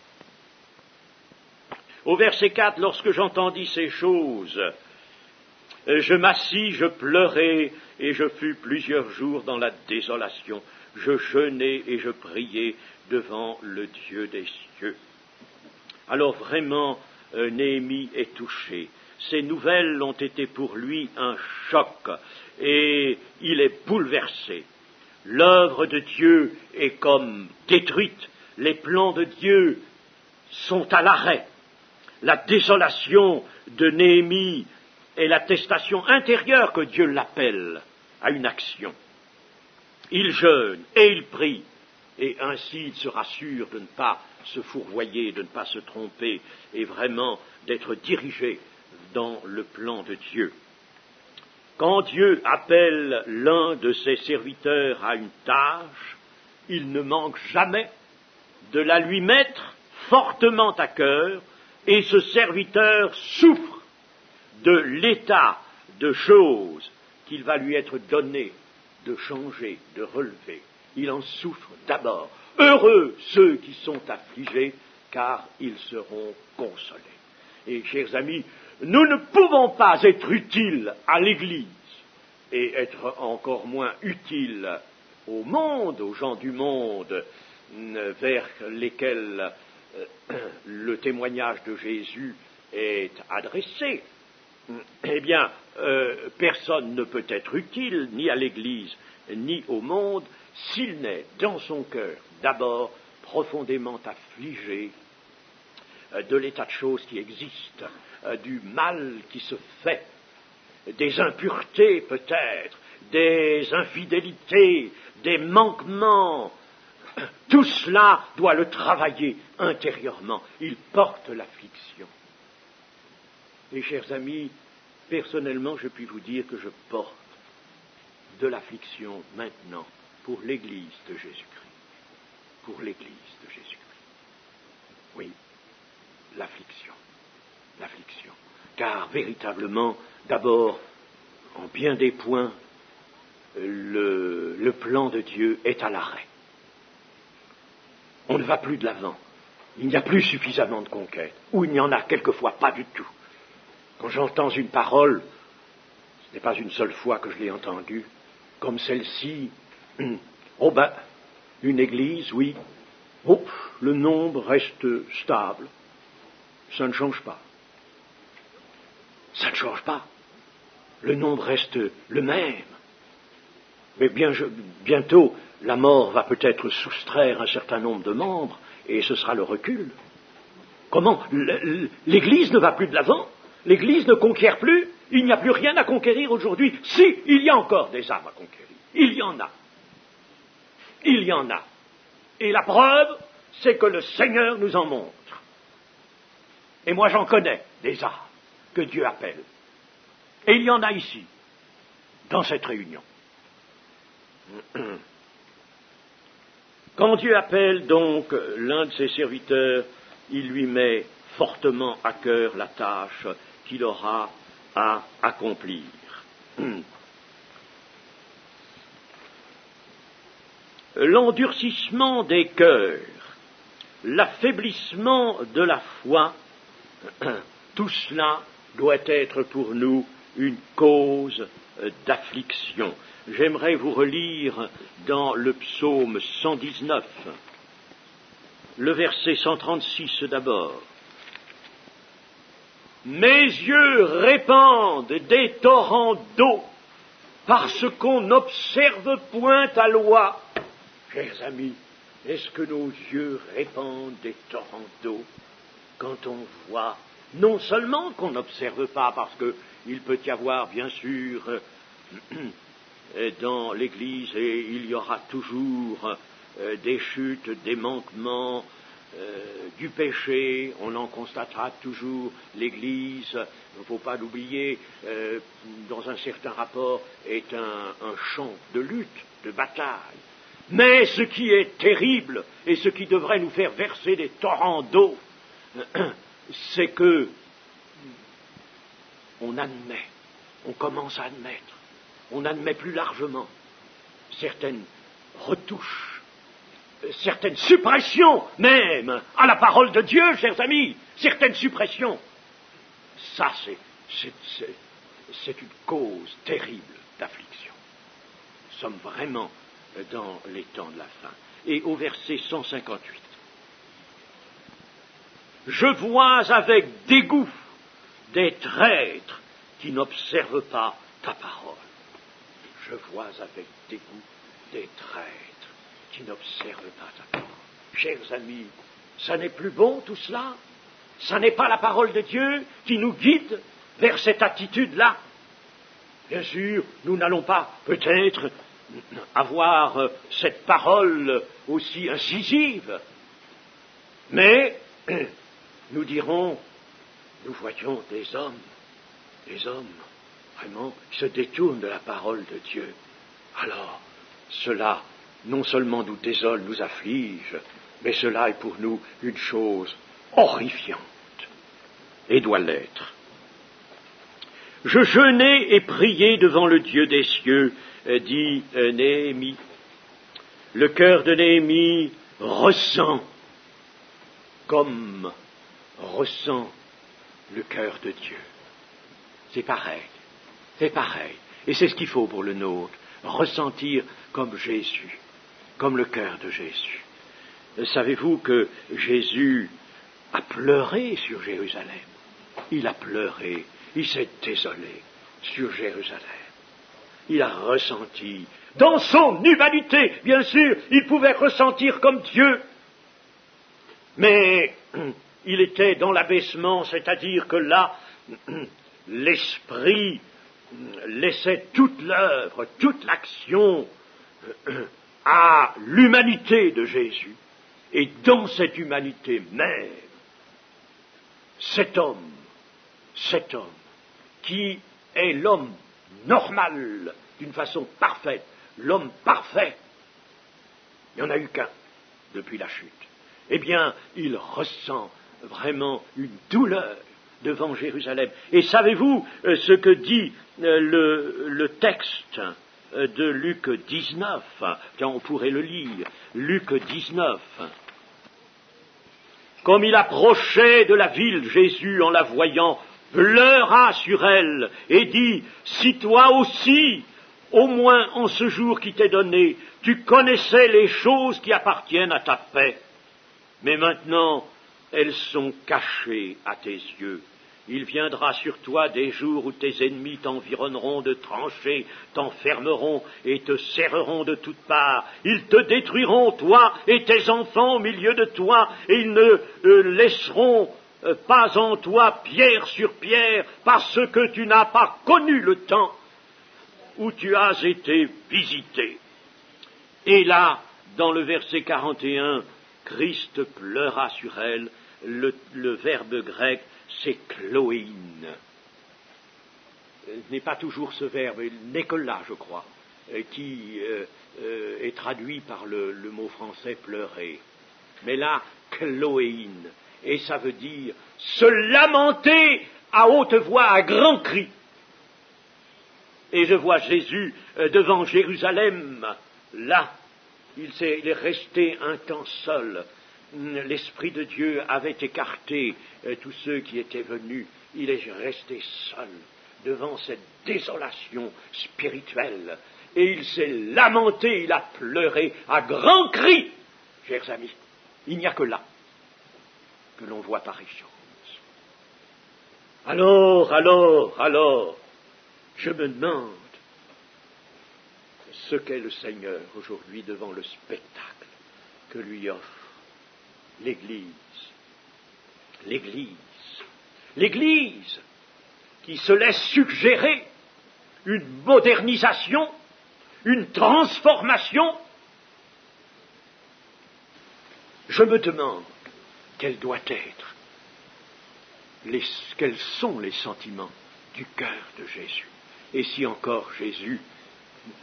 Au verset 4, lorsque j'entendis ces choses, je m'assis, je pleurai, et je fus plusieurs jours dans la désolation. Je jeûnai et je priai devant le Dieu des cieux. Alors vraiment, Néhémie est touché. Ces nouvelles ont été pour lui un choc, et il est bouleversé. L'œuvre de Dieu est comme détruite, les plans de Dieu sont à l'arrêt. La désolation de Néhémie est l'attestation intérieure que Dieu l'appelle à une action. Il jeûne et il prie, et ainsi il se rassure de ne pas se fourvoyer, de ne pas se tromper, et vraiment d'être dirigé dans le plan de Dieu. Quand Dieu appelle l'un de ses serviteurs à une tâche, il ne manque jamais de la lui mettre fortement à cœur, et ce serviteur souffre de l'état de choses qu'il va lui être donné de changer, de relever. Il en souffre d'abord. Heureux ceux qui sont affligés, car ils seront consolés. Et, chers amis, nous ne pouvons pas être utiles à l'Église et être encore moins utiles au monde, aux gens du monde vers lesquels le témoignage de Jésus est adressé. Eh bien, personne ne peut être utile ni à l'Église ni au monde s'il n'est dans son cœur d'abord profondément affligé de l'état de choses qui existe, du mal qui se fait, des impuretés peut-être, des infidélités, des manquements. Tout cela doit le travailler intérieurement. Il porte l'affliction. Et chers amis, personnellement, je puis vous dire que je porte de l'affliction maintenant pour l'Église de Jésus-Christ. Pour l'Église de Jésus-Christ. Oui, l'affliction. L'affliction. Car véritablement, d'abord, en bien des points, le plan de Dieu est à l'arrêt. On ne va plus de l'avant. Il n'y a plus suffisamment de conquêtes, ou il n'y en a quelquefois pas du tout. Quand j'entends une parole, ce n'est pas une seule fois que je l'ai entendue, comme celle-ci, une église, oui, le nombre reste stable, ça ne change pas. Ça ne change pas. Le nombre reste le même. Mais bientôt, la mort va peut-être soustraire un certain nombre de membres, et ce sera le recul. Comment ? L'Église ne va plus de l'avant. L'Église ne conquiert plus. Il n'y a plus rien à conquérir aujourd'hui. Si, il y a encore des âmes à conquérir. Il y en a. Il y en a. Et la preuve, c'est que le Seigneur nous en montre. Et moi, j'en connais des âmes que Dieu appelle. Et il y en a ici, dans cette réunion. Quand Dieu appelle donc l'un de ses serviteurs, il lui met fortement à cœur la tâche qu'il aura à accomplir. L'endurcissement des cœurs, l'affaiblissement de la foi, tout cela doit être pour nous une cause d'affliction. J'aimerais vous relire dans le psaume 119, le verset 136 d'abord. Mes yeux répandent des torrents d'eau parce qu'on n'observe point ta loi. Chers amis, est-ce que nos yeux répandent des torrents d'eau quand on voit, non seulement qu'on n'observe pas, parce qu'il peut y avoir, bien sûr, dans l'Église, et il y aura toujours des chutes, des manquements, du péché, on en constatera toujours. L'Église, il ne faut pas l'oublier, dans un certain rapport, est un champ de lutte, de bataille. Mais ce qui est terrible, et ce qui devrait nous faire verser des torrents d'eau, c'est que on admet, on commence à admettre, on admet plus largement certaines retouches, certaines suppressions même à la parole de Dieu, chers amis, certaines suppressions. Ça, c'est une cause terrible d'affliction. Nous sommes vraiment dans les temps de la fin. Et au verset 158, je vois avec dégoût des traîtres qui n'observent pas ta parole. Je vois avec dégoût des traîtres qui n'observent pas ta parole. Chers amis, ça n'est plus bon tout cela? Ça n'est pas la parole de Dieu qui nous guide vers cette attitude-là? Bien sûr, nous n'allons pas peut-être avoir cette parole aussi incisive, mais nous dirons, nous voyons des hommes vraiment qui se détournent de la parole de Dieu. Alors, cela non seulement nous désole, nous afflige, mais cela est pour nous une chose horrifiante, et doit l'être. Je jeûnai et priai devant le Dieu des cieux, dit Néhémie. Le cœur de Néhémie ressent comme ressent le cœur de Dieu. C'est pareil. Et c'est ce qu'il faut pour le nôtre, ressentir comme Jésus, comme le cœur de Jésus. Savez-vous que Jésus a pleuré sur Jérusalem? Il a pleuré, il s'est désolé sur Jérusalem. Il a ressenti, dans son humanité, bien sûr, il pouvait ressentir comme Dieu, Mais il était dans l'abaissement, c'est-à-dire que là, l'Esprit laissait toute l'œuvre, toute l'action à l'humanité de Jésus. Et dans cette humanité même, cet homme, qui est l'homme normal, d'une façon parfaite, l'homme parfait, il n'y en a eu qu'un depuis la chute, eh bien, il ressent vraiment une douleur devant Jérusalem. Et savez-vous ce que dit le texte de Luc 19, tiens, on pourrait le lire, Luc 19. Comme il approchait de la ville, Jésus, en la voyant, pleura sur elle et dit, si toi aussi, au moins en ce jour qui t'est donné, tu connaissais les choses qui appartiennent à ta paix, mais maintenant elles sont cachées à tes yeux. Il viendra sur toi des jours où tes ennemis t'environneront de tranchées, t'enfermeront et te serreront de toutes parts. Ils te détruiront, toi et tes enfants au milieu de toi, et ils ne laisseront pas en toi pierre sur pierre, parce que tu n'as pas connu le temps où tu as été visité. Et là, dans le verset 41, Christ pleura sur elle. Le verbe grec, c'est chloéin. Ce n'est pas toujours ce verbe, il n'est que là, je crois, qui est traduit par le mot français pleurer. Mais là, chloéin. Et ça veut dire se lamenter à haute voix, à grand cri. Et je vois Jésus devant Jérusalem, là, il est resté un temps seul. L'Esprit de Dieu avait écarté tous ceux qui étaient venus. Il est resté seul devant cette désolation spirituelle. Et il s'est lamenté, il a pleuré à grands cris. Chers amis, il n'y a que là que l'on voit pareille chose. Alors, je me demande ce qu'est le Seigneur aujourd'hui devant le spectacle que lui offre l'Église. L'Église qui se laisse suggérer une modernisation, une transformation. Je me demande quel doit être, quels sont les sentiments du cœur de Jésus. Et si encore Jésus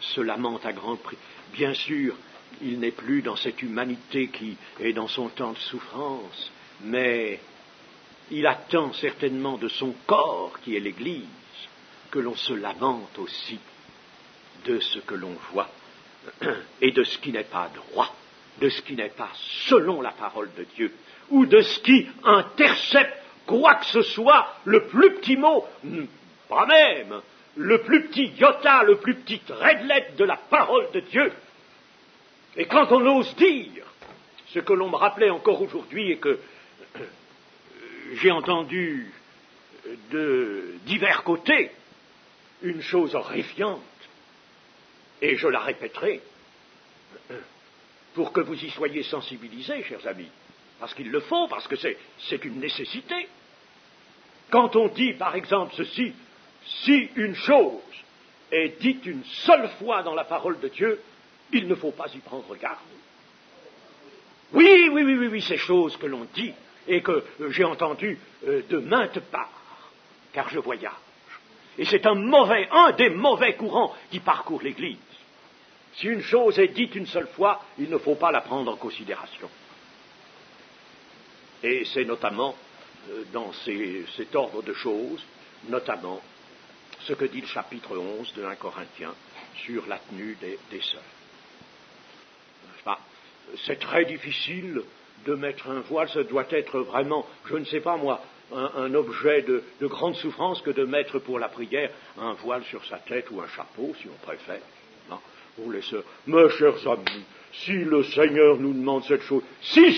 se lamente à grand prix, bien sûr, il n'est plus dans cette humanité qui est dans son temps de souffrance, mais il attend certainement de son corps, qui est l'Église, que l'on se lamente aussi de ce que l'on voit et de ce qui n'est pas droit, de ce qui n'est pas selon la parole de Dieu, ou de ce qui intercepte quoi que ce soit, le plus petit mot, pas même, le plus petit iota, le plus petit trait de lettre de la parole de Dieu. Et quand on ose dire ce que l'on me rappelait encore aujourd'hui et que j'ai entendu de divers côtés, une chose horrifiante, et je la répéterai, pour que vous y soyez sensibilisés, chers amis, parce qu'il le faut, parce que c'est une nécessité. Quand on dit, par exemple, ceci, si une chose est dite une seule fois dans la parole de Dieu, il ne faut pas y prendre garde. Oui, ces choses que l'on dit et que j'ai entendues de maintes parts, car je voyage. Et c'est un des mauvais courants qui parcourt l'Église. Si une chose est dite une seule fois, il ne faut pas la prendre en considération. Et c'est notamment dans cet ordre de choses, notamment ce que dit le chapitre 11 de 1 Corinthiens sur la tenue des sœurs. C'est très difficile de mettre un voile, ça doit être vraiment, je ne sais pas moi, un objet de grande souffrance que de mettre pour la prière un voile sur sa tête ou un chapeau, si on préfère. Non, pour les sœurs. Mes chers amis, si le Seigneur nous demande cette chose si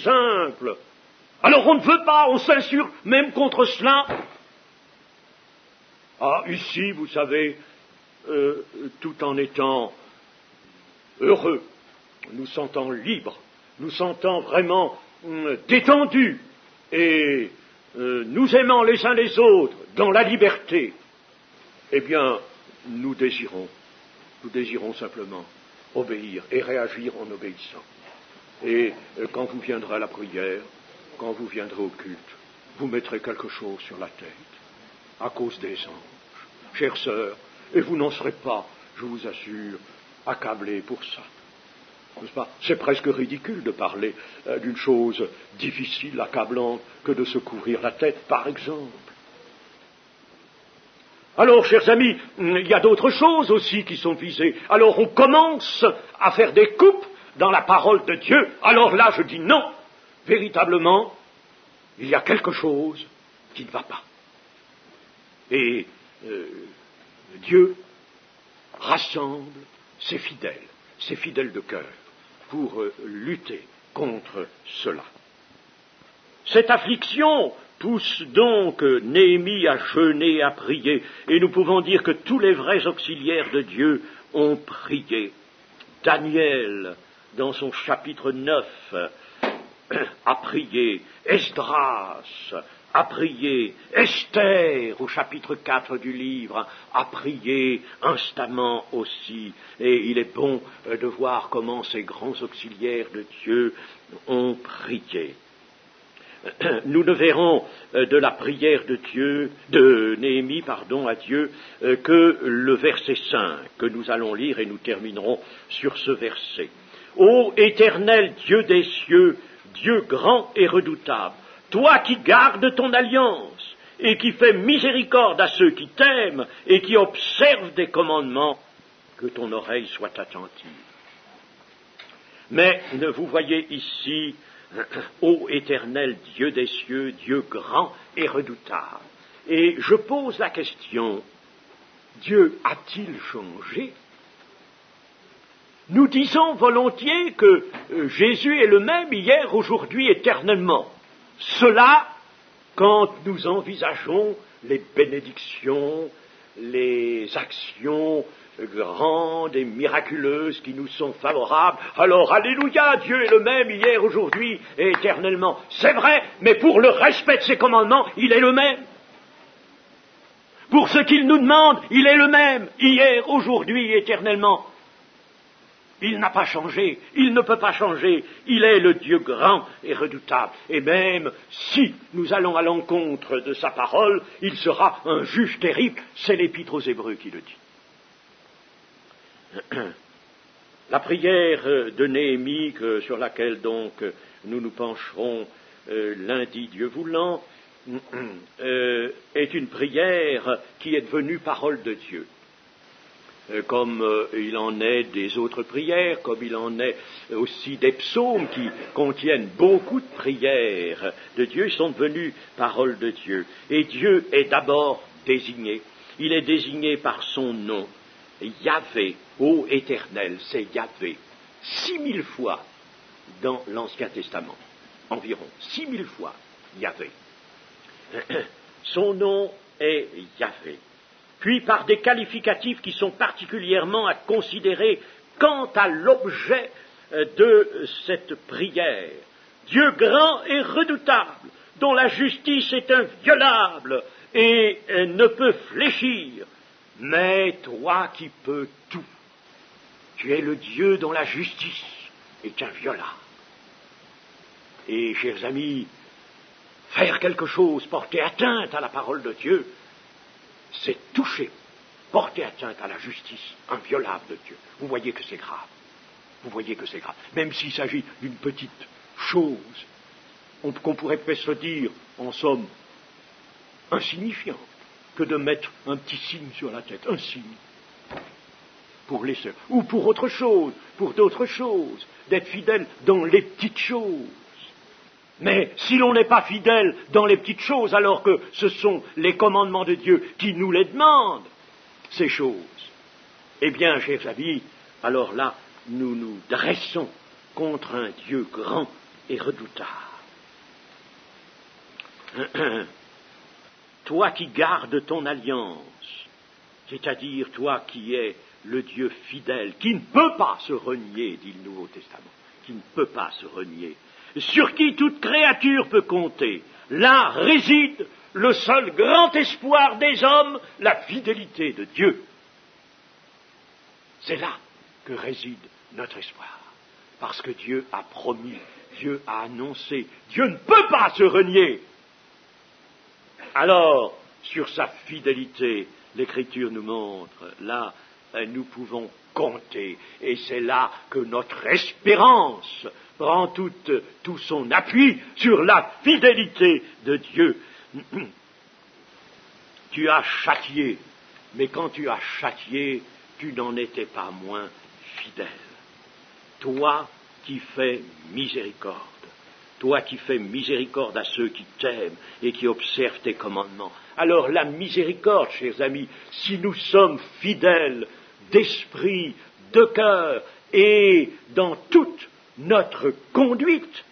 simple, alors on ne veut pas, on s'insurge même contre cela. Ah, ici, vous savez, tout en étant heureux, nous sentant libres nous sentant vraiment détendus et nous aimant les uns les autres dans la liberté, eh bien, nous désirons simplement obéir et réagir en obéissant. Et quand vous viendrez à la prière, quand vous viendrez au culte, vous mettrez quelque chose sur la tête, à cause des anges, chères sœurs, et vous n'en serez pas, je vous assure, accablés pour ça. N'est-ce pas ? C'est presque ridicule de parler d'une chose difficile, accablante, que de se couvrir la tête, par exemple. Alors, chers amis, il y a d'autres choses aussi qui sont visées. Alors, on commence à faire des coupes dans la parole de Dieu. Alors là, je dis non. Véritablement, il y a quelque chose qui ne va pas. Et Dieu rassemble ses fidèles de cœur, pour lutter contre cela. Cette affliction pousse donc Néhémie à jeûner, à prier, et nous pouvons dire que tous les vrais auxiliaires de Dieu ont prié. Daniel, dans son chapitre 9, a prié, Esdras a prié, Esther, au chapitre 4 du livre, a prié instamment aussi. Et il est bon de voir comment ces grands auxiliaires de Dieu ont prié. Nous ne verrons de la prière de Néhémie, à Dieu, que le verset 5 que nous allons lire, et nous terminerons sur ce verset. Ô Éternel Dieu des cieux, Dieu grand et redoutable, toi qui gardes ton alliance et qui fais miséricorde à ceux qui t'aiment et qui observent tes commandements, que ton oreille soit attentive. Mais vous voyez ici, ô Éternel Dieu des cieux, Dieu grand et redoutable. Et je pose la question, Dieu a-t-il changé ? Nous disons volontiers que Jésus est le même hier, aujourd'hui, éternellement. Cela, quand nous envisageons les bénédictions, les actions grandes et miraculeuses qui nous sont favorables, alors, alléluia, Dieu est le même hier, aujourd'hui et éternellement. C'est vrai, mais pour le respect de ses commandements, il est le même. Pour ce qu'il nous demande, il est le même, hier, aujourd'hui et éternellement. Il n'a pas changé, il ne peut pas changer, il est le Dieu grand et redoutable. Et même si nous allons à l'encontre de sa parole, il sera un juge terrible, c'est l'Épître aux Hébreux qui le dit. La prière de Néhémie, sur laquelle donc nous nous pencherons lundi, Dieu voulant, est une prière qui est devenue parole de Dieu. Comme il en est des autres prières, comme il en est aussi des psaumes qui contiennent beaucoup de prières de Dieu, ils sont devenus paroles de Dieu. Et Dieu est d'abord désigné. Il est désigné par son nom, Yahvé, ô Éternel, c'est Yahvé. 6000 fois dans l'Ancien Testament, environ 6000 fois Yahvé. Son nom est Yahvé. Puis par des qualificatifs qui sont particulièrement à considérer quant à l'objet de cette prière. Dieu grand et redoutable, dont la justice est inviolable et ne peut fléchir. Mais toi qui peux tout, tu es le Dieu dont la justice est inviolable. Et, chers amis, faire quelque chose, porter atteinte à la parole de Dieu, c'est toucher, porter atteinte à la justice inviolable de Dieu. Vous voyez que c'est grave. Vous voyez que c'est grave. Même s'il s'agit d'une petite chose, qu'on pourrait presque se dire, en somme, insignifiante, que de mettre un petit signe sur la tête, un signe, pour les sœurs, ou pour autre chose, pour d'autres choses, d'être fidèle dans les petites choses. Mais si l'on n'est pas fidèle dans les petites choses, alors que ce sont les commandements de Dieu qui nous les demandent, ces choses, eh bien, chers amis, alors là, nous nous dressons contre un Dieu grand et redoutable. Toi qui gardes ton alliance, c'est-à-dire toi qui es le Dieu fidèle, qui ne peut pas se renier, dit le Nouveau Testament, qui ne peut pas se renier, sur qui toute créature peut compter. Là réside le seul grand espoir des hommes, la fidélité de Dieu. C'est là que réside notre espoir. Parce que Dieu a promis, Dieu a annoncé, Dieu ne peut pas se renier. Alors, sur sa fidélité, l'Écriture nous montre, là, nous pouvons compter. Et c'est là que notre espérance prend tout son appui sur la fidélité de Dieu. Tu as châtié, mais quand tu as châtié, tu n'en étais pas moins fidèle. Toi qui fais miséricorde, toi qui fais miséricorde à ceux qui t'aiment et qui observent tes commandements. Alors la miséricorde, chers amis, si nous sommes fidèles d'esprit, de cœur et dans toute notre conduite,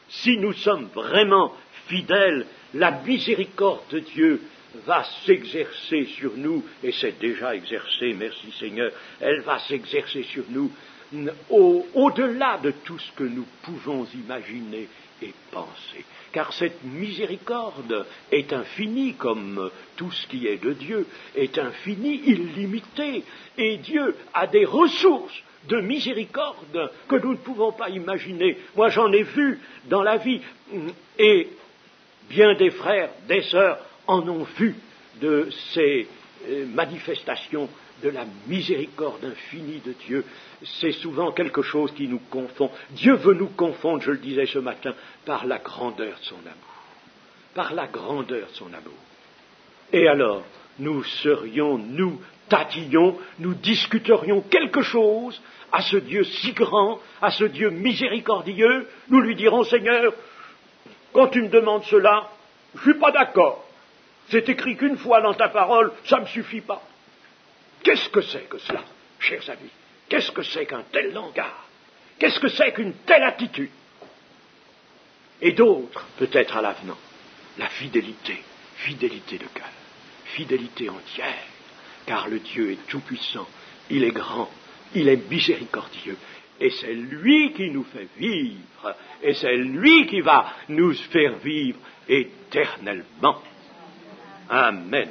si nous sommes vraiment fidèles, la miséricorde de Dieu va s'exercer sur nous, et c'est déjà exercé, merci Seigneur, elle va s'exercer sur nous au-delà de tout ce que nous pouvons imaginer et penser. Car cette miséricorde est infinie, comme tout ce qui est de Dieu, est infinie, illimitée, et Dieu a des ressources de miséricorde que nous ne pouvons pas imaginer. Moi, j'en ai vu dans la vie, et bien des frères, des sœurs en ont vu de ces manifestations de la miséricorde infinie de Dieu. C'est souvent quelque chose qui nous confond. Dieu veut nous confondre, je le disais ce matin, par la grandeur de son amour. Par la grandeur de son amour. Et alors, nous tâtillions, nous discuterions quelque chose à ce Dieu si grand, à ce Dieu miséricordieux, nous lui dirons, Seigneur, quand tu me demandes cela, je ne suis pas d'accord. C'est écrit qu'une fois dans ta parole, ça ne me suffit pas. Qu'est-ce que c'est que cela, chers amis? Qu'est-ce que c'est qu'un tel langage? Qu'est-ce que c'est qu'une telle attitude? Et d'autres, peut-être à l'avenant, la fidélité de cœur, fidélité entière, car le Dieu est tout-puissant, il est grand, il est miséricordieux, et c'est lui qui nous fait vivre, et c'est lui qui va nous faire vivre éternellement. Amen.